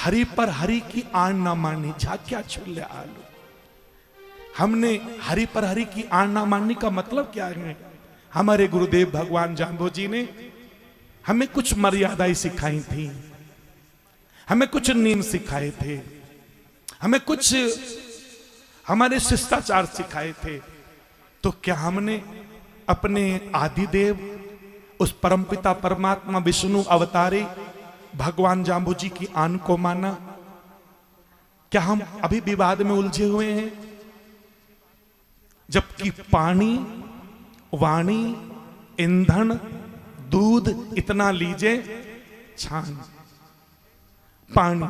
हरि पर हरि की आण ना मानी, झाक्या छुल्य आलू। हमने हरि पर हरि की आण ना मानने का मतलब क्या है? हमारे गुरुदेव भगवान जाम्बो जी ने हमें कुछ मर्यादाएं सिखाई थी, हमें कुछ नियम सिखाए थे, हमें कुछ हमारे शिष्टाचार सिखाए थे। तो क्या हमने अपने आदिदेव उस परमपिता परमात्मा विष्णु अवतारे भगवान जाम्बू जी की आन को माना? क्या हम अभी विवाद में उलझे हुए हैं? जबकि पानी, वाणी, ईंधन, दूध इतना लीजिए छान। पानी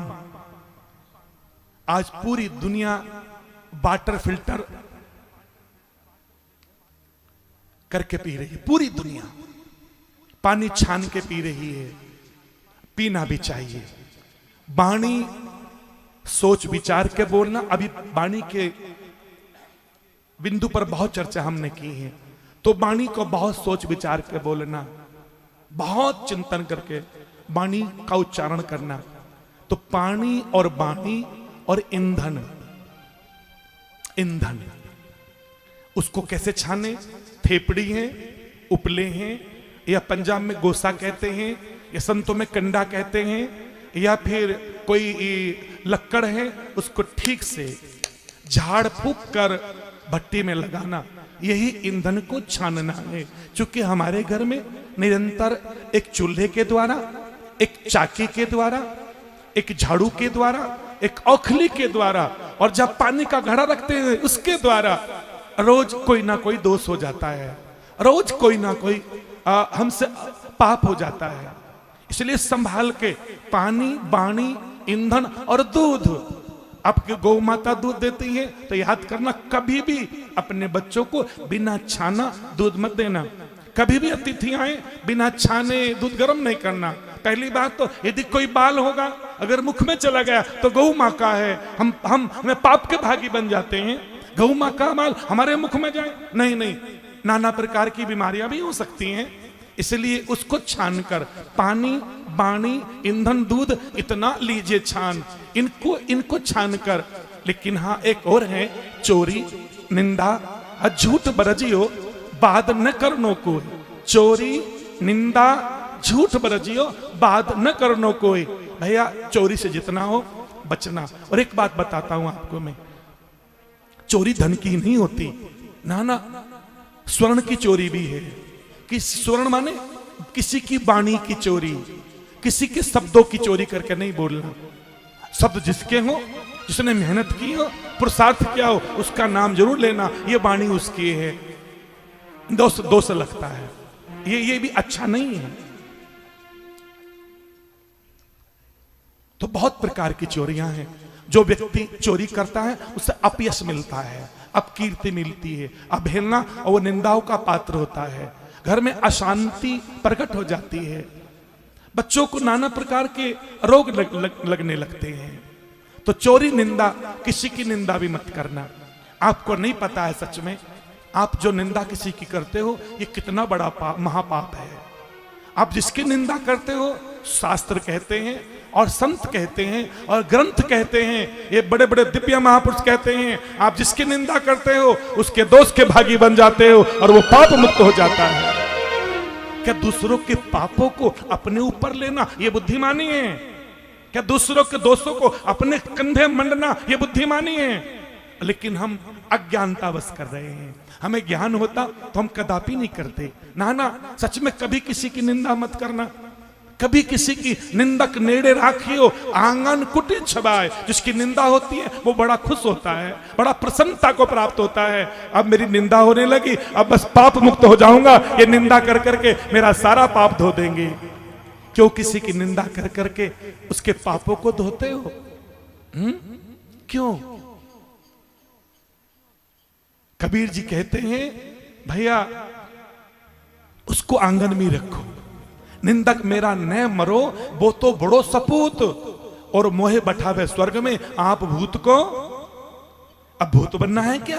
आज पूरी दुनिया वाटर फिल्टर करके पी रही है, पूरी दुनिया पानी छान के पी रही है, पीना भी चाहिए। वाणी सोच विचार के बोलना, अभी वाणी के बिंदु पर बहुत चर्चा हमने की है। तो वाणी को बहुत सोच विचार के बोलना, बहुत चिंतन करके वाणी का उच्चारण करना। तो पानी और वाणी और ईंधन, ईंधन उसको कैसे छाने? थेपड़ी है, उपले हैं, या पंजाब में गोसा कहते हैं, या संतों में कंडा कहते हैं, या फिर कोई लक्कड़ है, उसको ठीक से झाड़ फूक कर भट्टी में लगाना, यही ईंधन को छानना है। क्योंकि हमारे घर में निरंतर एक चूल्हे के द्वारा, एक चाकी के द्वारा, एक झाड़ू के द्वारा, एक औखली के द्वारा, और जब पानी का घड़ा रखते हैं उसके द्वारा रोज कोई ना कोई दोष हो जाता है, रोज कोई ना कोई हमसे पाप हो जाता है। इसलिए संभाल के पानी, वाणी, ईंधन और दूध। आपकी गौ माता दूध देती है तो याद करना, कभी भी अपने बच्चों को बिना छाना दूध मत देना। कभी भी अतिथि आए बिना छाने दूध गर्म नहीं करना। पहली बात तो यदि कोई बाल होगा अगर मुख में चला गया तो गौ माँ का है, हमें पाप के भागी बन जाते हैं। गौ माँ का बाल हमारे मुख में जाए, नहीं नहीं, नाना प्रकार की बीमारियां भी हो सकती हैं। इसलिए उसको छान कर पानी, वाणी, ईंधन, दूध इतना लीजिए छान, इनको छान कर। लेकिन हाँ एक और है, चोरी, निंदा, झूठ बरजियो बाद न करनो कोई। चोरी, निंदा, झूठ बरजियो बाद न करनो कोई। भैया चोरी से जितना हो बचना। और एक बात बताता हूं आपको मैं, चोरी धन की नहीं होती, ना ना, स्वर्ण की चोरी भी है। कि स्वर्ण माने किसी की वाणी की चोरी, किसी के शब्दों की चोरी करके नहीं बोलना। शब्द जिसके हो, जिसने मेहनत की हो, पुरुषार्थ किया हो, उसका नाम जरूर लेना, ये वाणी उसकी है। दोष लगता है, ये भी अच्छा नहीं है। तो बहुत प्रकार की चोरियां हैं। जो व्यक्ति चोरी करता है उसे अपयश मिलता है, अपकीर्ति मिलती है, अवहेलना और वो निंदाओं का पात्र होता है। घर में अशांति प्रकट हो जाती है, बच्चों को नाना प्रकार के रोग लगने लगते हैं। तो चोरी, निंदा, किसी की निंदा भी मत करना। आपको नहीं पता है सच में, आप जो निंदा किसी की करते हो ये कितना बड़ा महापाप है। आप जिसकी निंदा करते हो, शास्त्र कहते हैं और संत कहते हैं और ग्रंथ कहते हैं, ये बड़े बड़े दिव्य महापुरुष कहते हैं, आप जिसकी निंदा करते हो उसके दोष के भागी बन जाते हो और वो पाप मुक्त हो जाता है। क्या दूसरों के पापों को अपने ऊपर लेना ये बुद्धिमानी है? क्या दूसरों के दोषों को अपने कंधे मंडना ये बुद्धिमानी है? लेकिन हम अज्ञानतावश कर रहे हैं। हमें ज्ञान होता तो हम कदापि नहीं करते। ना ना, सच में कभी किसी की निंदा मत करना, कभी किसी की निंदक नेड़े राखियो आंगन कुटी छबाए। जिसकी निंदा होती है वो बड़ा खुश होता है, बड़ा प्रसन्नता को प्राप्त होता है। अब मेरी निंदा होने लगी, अब बस पाप मुक्त हो जाऊंगा, ये निंदा कर करके मेरा सारा पाप धो देंगे। क्यों किसी की निंदा कर करके उसके पापों को धोते हो? क्यों? कबीर जी कहते हैं भैया उसको आंगन में रखो, निंदक मेरा न मरो वो तो बड़ो सपूत, और मोहे बैठावे स्वर्ग में आप भूत को। अब भूत बनना है क्या?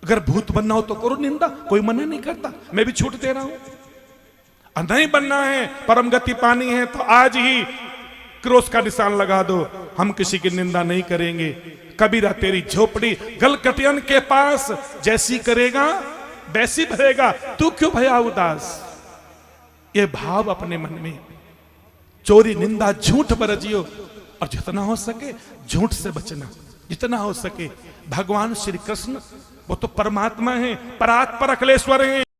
अगर भूत बनना हो तो करो निंदा, कोई मना नहीं करता, मैं भी छूट दे रहा हूं। नहीं बनना है, परम गति पानी है तो आज ही क्रॉस का निशान लगा दो, हम किसी की निंदा नहीं करेंगे। कबीरा तेरी झोपड़ी गलकटियन के पास, जैसी करेगा वैसी भरेगा, तू क्यों भया उदास। ये भाव अपने मन में, चोरी निंदा झूठ बरजियो, और जितना हो सके झूठ से बचना, जितना हो सके। भगवान श्री कृष्ण वो तो परमात्मा है, परात्पर अखिलेश्वर है।